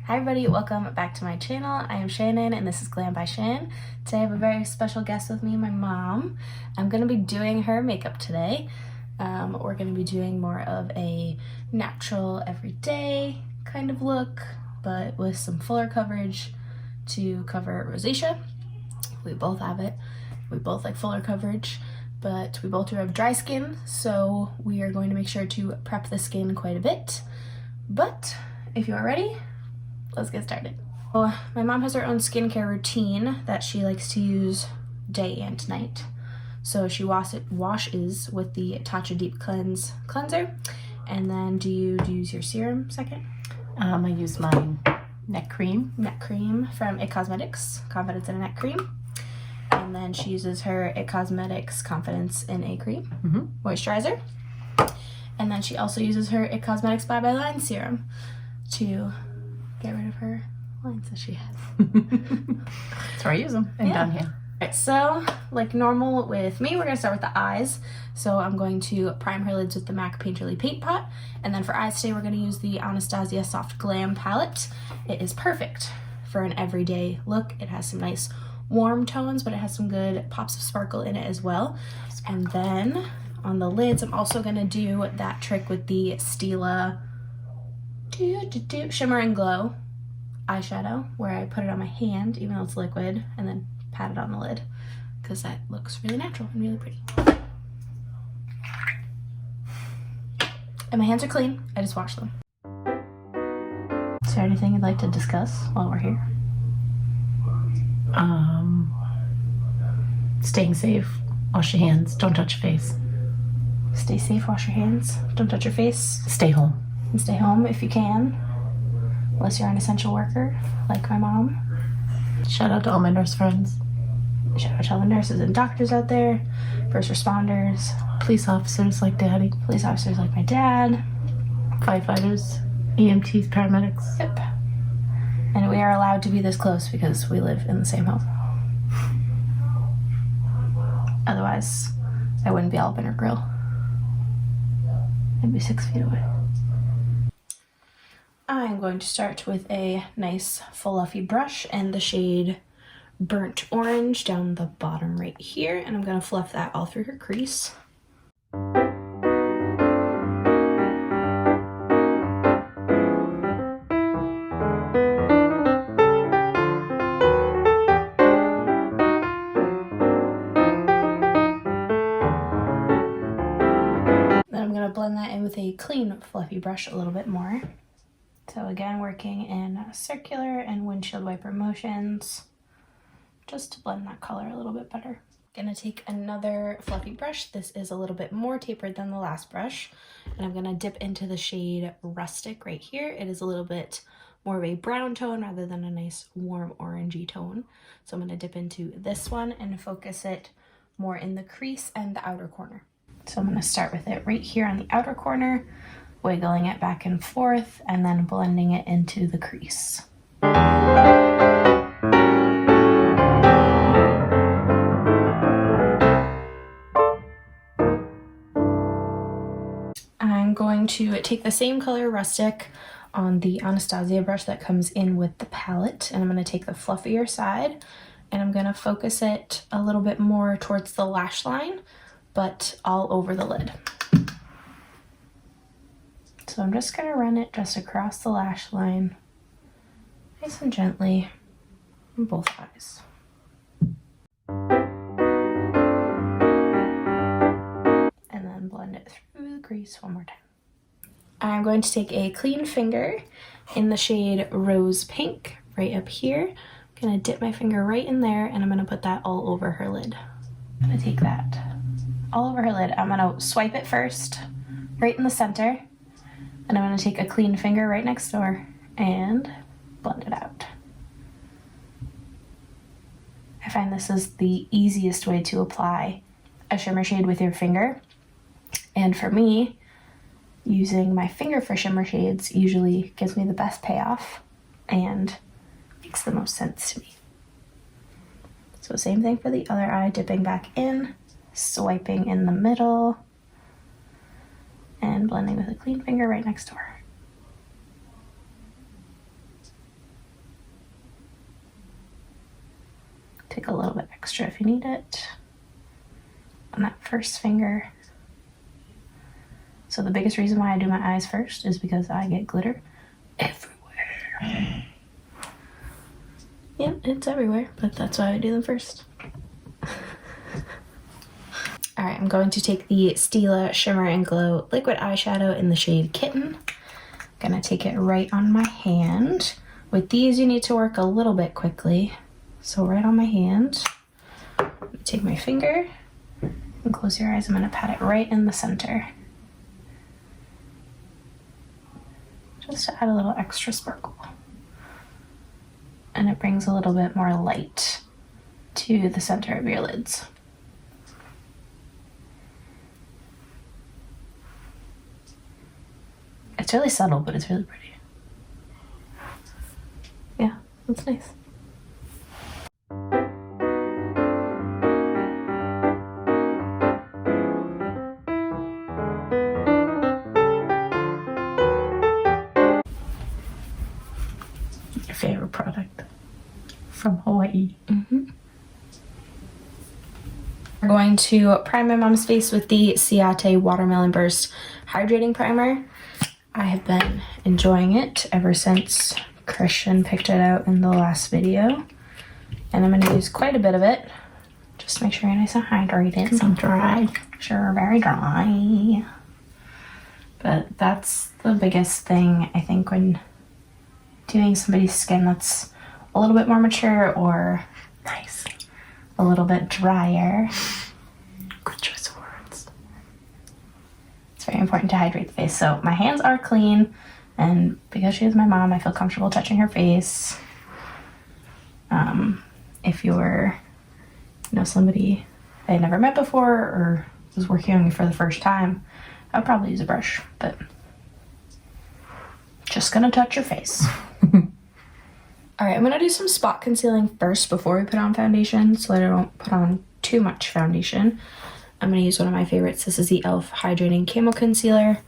Hi everybody, welcome back to my channel. I am Shannon and this is Glam by Shan. Today I have a very special guest with me, my mom. I'm going to be doing her makeup today. We're going to be doing more of a natural, everyday kind of look, but with some fuller coverage to cover rosacea. We both have it. We both like fuller coverage, but we both do have dry skin, so we are going to make sure to prep the skin quite a bit. But if you are ready, let's get started. Well, my mom has her own skincare routine that she likes to use day and night. So she washes with the Tatcha Deep Cleanser. And then do you use your serum second? I use my neck cream. Neck cream from It Cosmetics, Confidence in a Neck Cream. And then she uses her It Cosmetics Confidence in a Cream moisturizer. And then she also uses her It Cosmetics Bye Bye Line Serum to get rid of her lines that she has. That's where I use them. And down here. Alright, so like normal with me, we're going to start with the eyes. So I'm going to prime her lids with the MAC Painterly Paint Pot. And then for eyes today, we're going to use the Anastasia Soft Glam palette. It is perfect for an everyday look. It has some nice warm tones, but it has some good pops of sparkle in it as well. And then on the lids, I'm also going to do that trick with the Stila Shimmer and Glow eyeshadow, where I put it on my hand, even though it's liquid, and then pat it on the lid, because that looks really natural and really pretty. And my hands are clean. I just washed them. Is there anything you'd like to discuss while we're here? Staying safe. Wash your hands. Don't touch your face. Stay safe, wash your hands, don't touch your face. Stay home. And stay home if you can, unless you're an essential worker like my mom. Shout out to all my nurse friends. Shout out to all the nurses and doctors out there, first responders, Police officers like Daddy. police officers like my dad. Firefighters. EMTs, paramedics. Yep. And we are allowed to be this close because we live in the same home. Otherwise, I wouldn't be all up in her grill. I'd be 6 feet away. I'm going to start with a nice fluffy brush and the shade Burnt Orange down the bottom right here, and I'm going to fluff that all through her crease. Then I'm going to blend that in with a clean fluffy brush a little bit more. So again, working in circular and windshield wiper motions, just to blend that color a little bit better. Gonna take another fluffy brush. This is a little bit more tapered than the last brush, and I'm gonna dip into the shade Rustic right here. It is a little bit more of a brown tone rather than a nice warm orangey tone. So I'm gonna dip into this one and focus it more in the crease and the outer corner. So I'm gonna start with it right here on the outer corner, wiggling it back and forth, and then blending it into the crease. I'm going to take the same color Rustic on the Anastasia brush that comes in with the palette, and I'm going to take the fluffier side, and I'm going to focus it a little bit more towards the lash line, but all over the lid. So I'm just going to run it just across the lash line, nice and gently, on both eyes. And then blend it through the crease one more time. I'm going to take a clean finger in the shade Rose Pink right up here. I'm going to dip my finger right in there, and I'm going to put that all over her lid. I'm going to take that all over her lid. I'm going to swipe it first, right in the center. And I'm going to take a clean finger right next door and blend it out. I find this is the easiest way to apply a shimmer shade with your finger. And for me, using my finger for shimmer shades usually gives me the best payoff and makes the most sense to me. So same thing for the other eye, dipping back in, swiping in the middle, and blending with a clean finger right next door. Take a little bit extra if you need it on that first finger. So the biggest reason why I do my eyes first is because I get glitter everywhere. Yep, it's everywhere, but that's why I do them first. All right, I'm going to take the Stila Shimmer and Glow Liquid Eyeshadow in the shade Kitten. I'm gonna take it right on my hand. With these, you need to work a little bit quickly. So right on my hand, take my finger and close your eyes. I'm gonna pat it right in the center. Just to add a little extra sparkle. And it brings a little bit more light to the center of your lids. It's really subtle, but it's really pretty. Yeah, that's nice. Your favorite product from Hawaii. We're going to prime my mom's face with the Ciate Watermelon Burst Hydrating Primer. I have been enjoying it ever since Christian picked it out in the last video. And I'm going to use quite a bit of it. Just make sure you're nice and hydrated. Some dry. Sure, very dry. But that's the biggest thing, I think, when doing somebody's skin that's a little bit more mature or Nice. a little bit drier. Good choice of words. It's very important to hydrate the face. So my hands are clean, and because she is my mom, I feel comfortable touching her face. If you're, somebody I had never met before or was working on me for the first time, I'd probably use a brush, but just gonna touch your face. All right, I'm gonna do some spot concealing first before we put on foundation so that I don't put on too much foundation. I'm gonna use one of my favorites. This is the e.l.f. Hydrating Camo Concealer.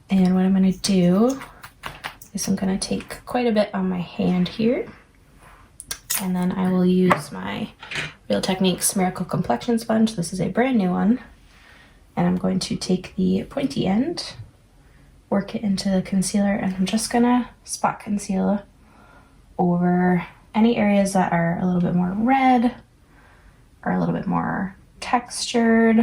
And what I'm gonna do is I'm gonna take quite a bit on my hand here. And then I will use my Real Techniques Miracle Complexion Sponge. This is a brand new one. And I'm going to take the pointy end, work it into the concealer, and I'm just gonna spot conceal over any areas that are a little bit more red or a little bit more textured.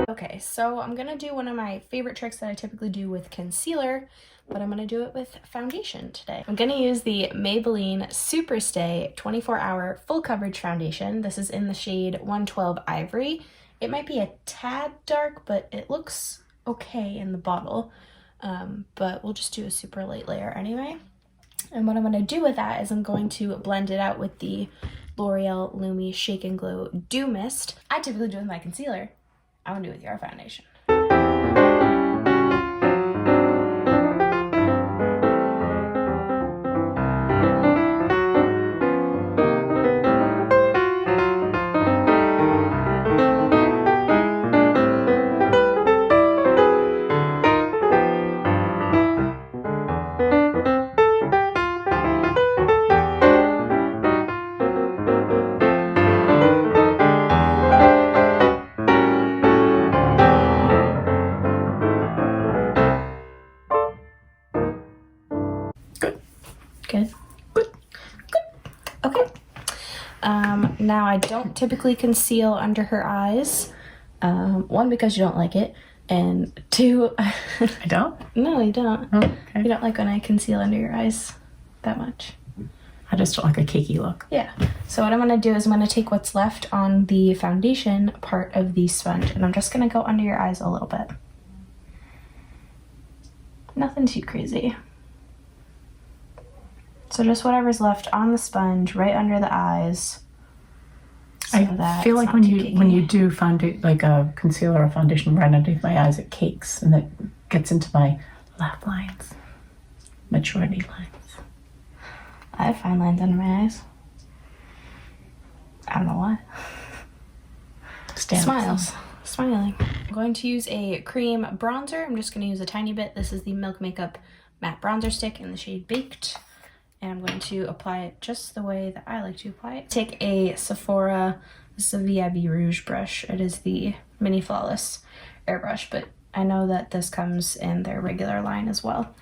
Okay, so I'm gonna do one of my favorite tricks that I typically do with concealer, but I'm gonna do it with foundation today. I'm gonna use the Maybelline Superstay 24-Hour Full Coverage Foundation. This is in the shade 112 Ivory. It might be a tad dark, but it looks okay in the bottle. But we'll just do a super light layer anyway. And what I'm gonna do with that is I'm going to blend it out with the L'Oreal Lumi Shake and Glow Dew Mist. I typically do it with my concealer. I'm gonna do it with your foundation. Good. Okay. Now I don't typically conceal under her eyes. One, because you don't like it, and two, I don't? No, you don't. Oh, okay. You don't like when I conceal under your eyes that much. I just don't like a cakey look. Yeah. So what I'm gonna do is I'm gonna take what's left on the foundation part of the sponge, and I'm just gonna go under your eyes a little bit. Nothing too crazy. So just whatever's left on the sponge, right under the eyes. So I feel like when you do like a concealer or foundation right underneath my eyes, it cakes and it gets into my laugh lines, maturity lines. I have fine lines under my eyes. I don't know why. Stamps. Smiles. smiling. I'm going to use a cream bronzer. I'm just going to use a tiny bit. This is the Milk Makeup Matte Bronzer Stick in the shade Baked. And I'm going to apply it just the way that I like to apply it. Take a Sephora, this is a VIB Rouge brush. It is the Mini Flawless airbrush, but I know that this comes in their regular line as well.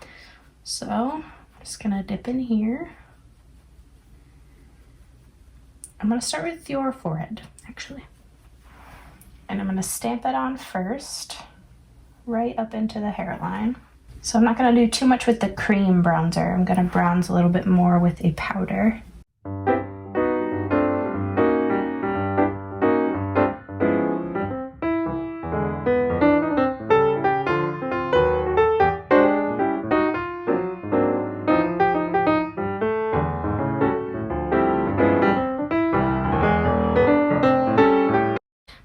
So I'm just gonna dip in here. I'm gonna start with your forehead, actually. And I'm gonna stamp it on first, right up into the hairline. So I'm not gonna do too much with the cream bronzer. I'm gonna bronze a little bit more with a powder.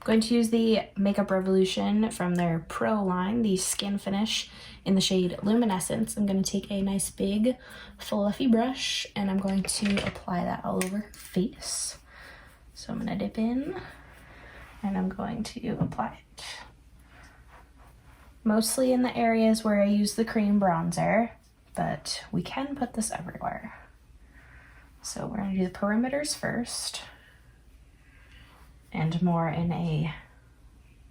I'm going to use the Makeup Revolution from their Pro line, the Skinfinish in the shade Luminescence. I'm going to take a nice big fluffy brush and I'm going to apply that all over her face. So I'm going to dip in and I'm going to apply it. Mostly in the areas where I use the cream bronzer, but we can put this everywhere. So we're going to do the perimeters first. And more in a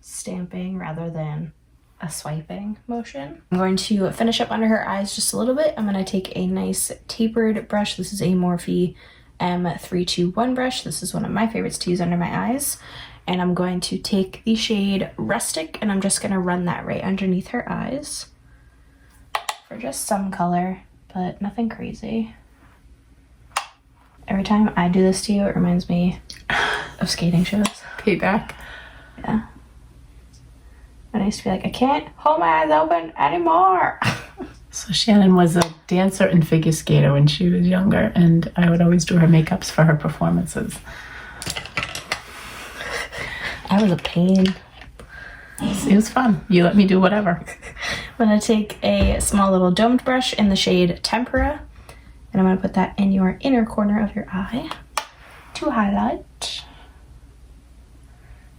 stamping rather than a swiping motion. I'm going to finish up under her eyes just a little bit. I'm going to take a nice tapered brush. This is a Morphe M321 brush. This is one of my favorites to use under my eyes. And I'm going to take the shade Rustic and I'm just going to run that right underneath her eyes for just some color, but nothing crazy. Every time I do this to you, it reminds me of skating shows. Payback. Yeah. And I used to be like, I can't hold my eyes open anymore. So Shannon was a dancer and figure skater when she was younger, and I would always do her makeups for her performances. I was a pain. It was fun. You let me do whatever. I'm going to take a small little domed brush in the shade Tempera, and I'm going to put that in your inner corner of your eye to highlight.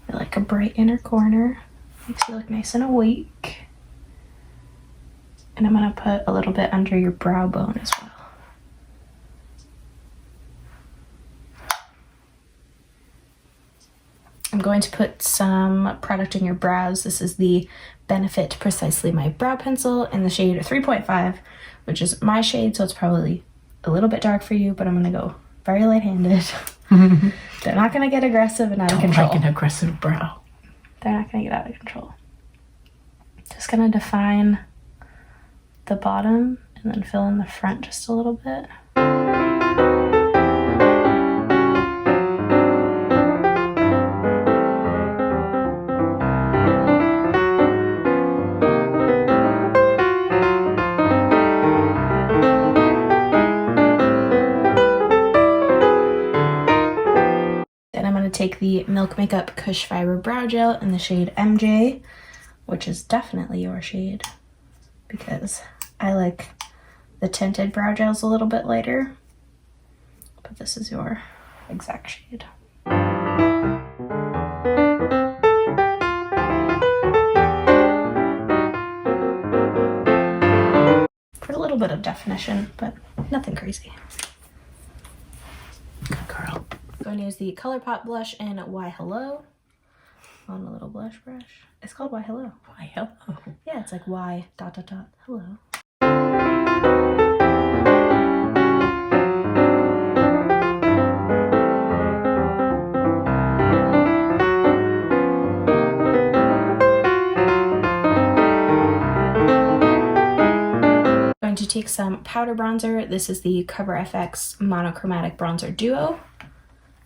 I like a bright inner corner. Makes you look nice and awake. And I'm going to put a little bit under your brow bone as well. I'm going to put some product in your brows. This is the Benefit Precisely My Brow Pencil in the shade 3.5, which is my shade, so it's probably a little bit dark for you, but I'm going to go very light-handed. They're not going to get aggressive and out of control. Like an aggressive brow. They're not going to get out of control. Just going to define the bottom and then fill in the front just a little bit. Take the Milk Makeup Cush Fiber Brow Gel in the shade MJ, which is definitely your shade because I like the tinted brow gels a little bit lighter, but this is your exact shade. For a little bit of definition, but nothing crazy. Good girl. I'm going to use the Colourpop blush in Why Hello on a little blush brush. It's called Why Hello. Why hello? Yeah, it's like why ... hello. I'm going to take some powder bronzer. This is the Cover FX Monochromatic Bronzer Duo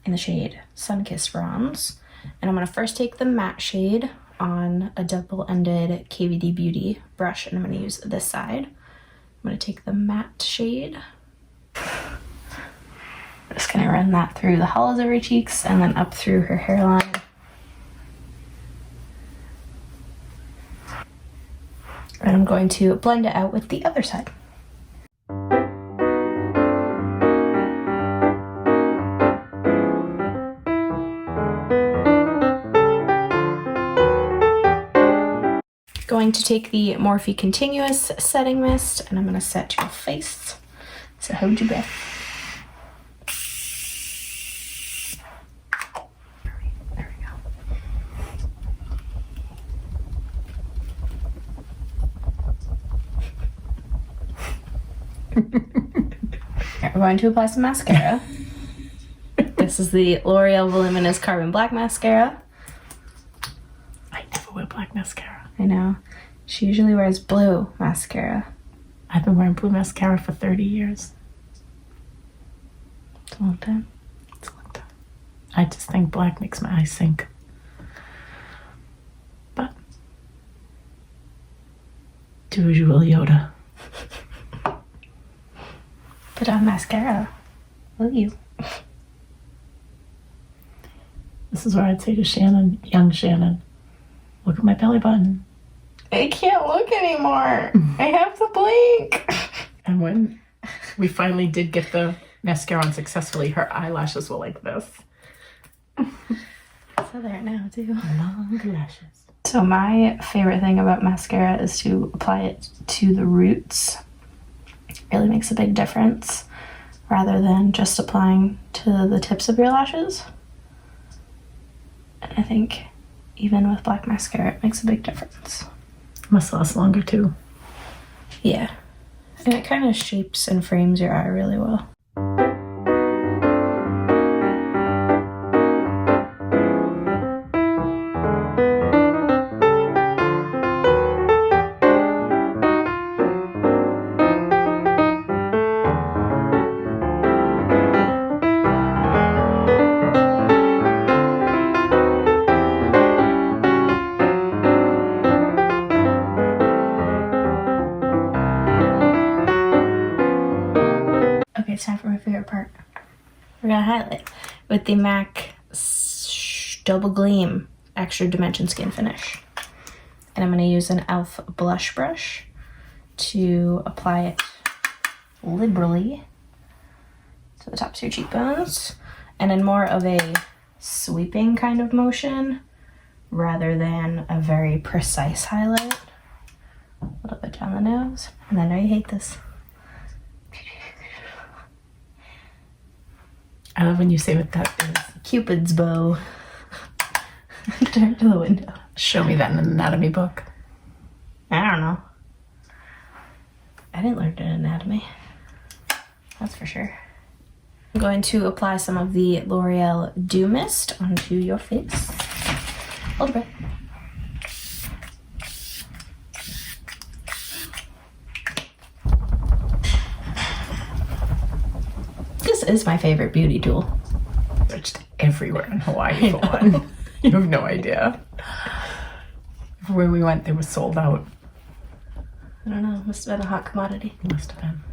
in the shade Sunkissed Bronze. And I'm going to first take the matte shade on a double-ended KVD Beauty brush, and I'm going to use this side. I'm going to take the matte shade. I'm just going to run that through the hollows of her cheeks and then up through her hairline. And I'm going to blend it out with the other side. going to take the Morphe Continuous Setting Mist and I'm going to set your face. So hold your breath. There we go. Right, we're going to apply some mascara. This is the L'Oreal Voluminous Carbon Black Mascara. I never wear black mascara. I know. She usually wears blue mascara. I've been wearing blue mascara for 30 years. It's a long time. It's a long time. I just think black makes my eyes sink. But do as you will, Yoda. Put on mascara, will you? This is where I'd say to Shannon, young Shannon, look at my belly button. I can't look anymore. I have to blink. And when we finally did get the mascara on successfully, her eyelashes were like this. So there now too. Long lashes. So my favorite thing about mascara is to apply it to the roots. It really makes a big difference rather than just applying to the tips of your lashes. And I think even with black mascara, it makes a big difference. Must last longer too. Yeah. And it kind of shapes and frames your eye really well. It's time for my favorite part. We're gonna highlight with the MAC Double-Gleam Extra Dimension Skin Finish. And I'm gonna use an e.l.f. blush brush to apply it liberally to the tops of your cheekbones and in more of a sweeping kind of motion rather than a very precise highlight. A little bit down the nose. And I know you hate this. I love when you say what that is. Cupid's bow. Turn to the window. Show me that in an anatomy book. I don't know. I didn't learn it in anatomy. That's for sure. I'm going to apply some of the L'Oreal Dew Mist onto your face. Hold your breath. This is my favorite beauty tool. Searched everywhere in Hawaii for one. You have no idea. Everywhere we went, they were sold out. I don't know, must have been a hot commodity. Must have been.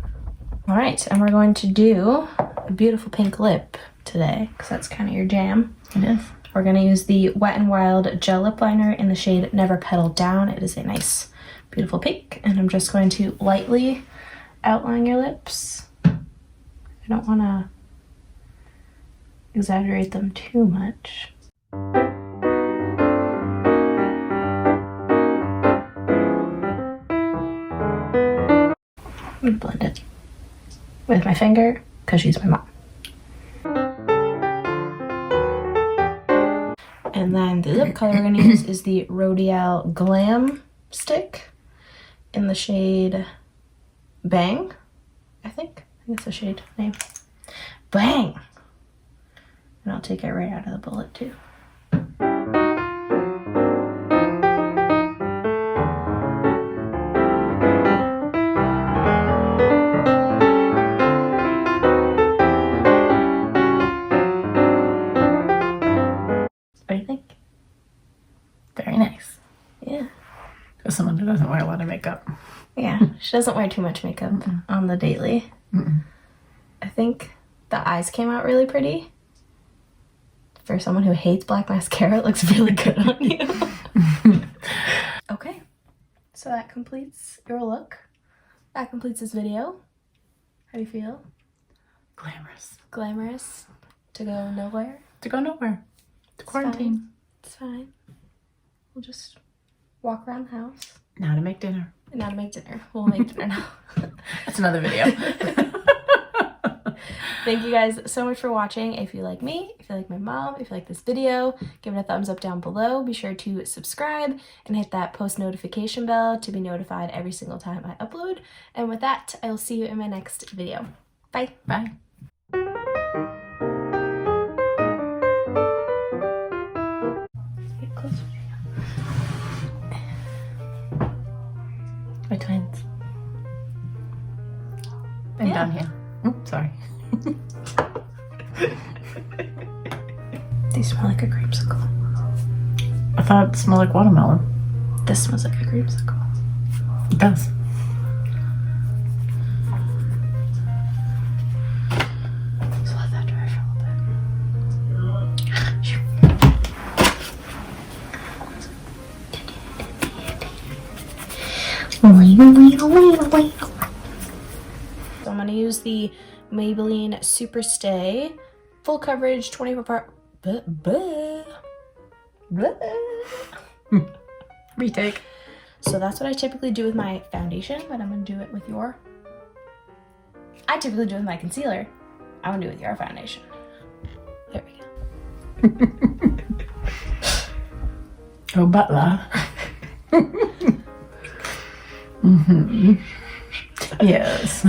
All right, and we're going to do a beautiful pink lip today, because that's kind of your jam. It is. We're gonna use the Wet n Wild Gel Lip Liner in the shade Never Petal Down. It is a nice, beautiful pink, and I'm just going to lightly outline your lips. I don't want to exaggerate them too much. I'm gonna blend it with my finger because she's my mom. And then the lip color we're gonna use is the L'Oreal Glam stick in the shade Bang, I think it's the shade name. Bang! And I'll take it right out of the bullet too. What do you think? Very nice. Yeah. For someone who doesn't wear a lot of makeup. Yeah, she doesn't wear too much makeup on the daily. I think the eyes came out really pretty. For someone who hates black mascara, it looks really good on you. Okay, so that completes your look. That completes this video. How do you feel? Glamorous. Glamorous? To go nowhere? To go nowhere. To quarantine. It's fine. We'll just walk around the house. Now to make dinner. Now to make dinner. We'll make dinner now. That's another video. Thank you guys so much for watching. If you like me, if you like my mom, if you like this video, give it a thumbs up down below. Be sure to subscribe and hit that post notification bell to be notified every single time I upload. And with that, I will see you in my next video. Bye. Bye. Get closer. My twins. And Yeah. down here. Oops, sorry. They smell like a creamsicle. I thought it smelled like watermelon. This smells like a creamsicle. It does. So let that dry for a little bit. So I'm going to use the Maybelline Superstay full coverage 24 Retake. So that's what I typically do with my foundation, but I'm going to do it with your... I typically do it with my concealer. I'm going to do it with your foundation. There we go. Oh, butler. Mm-hmm. Yes.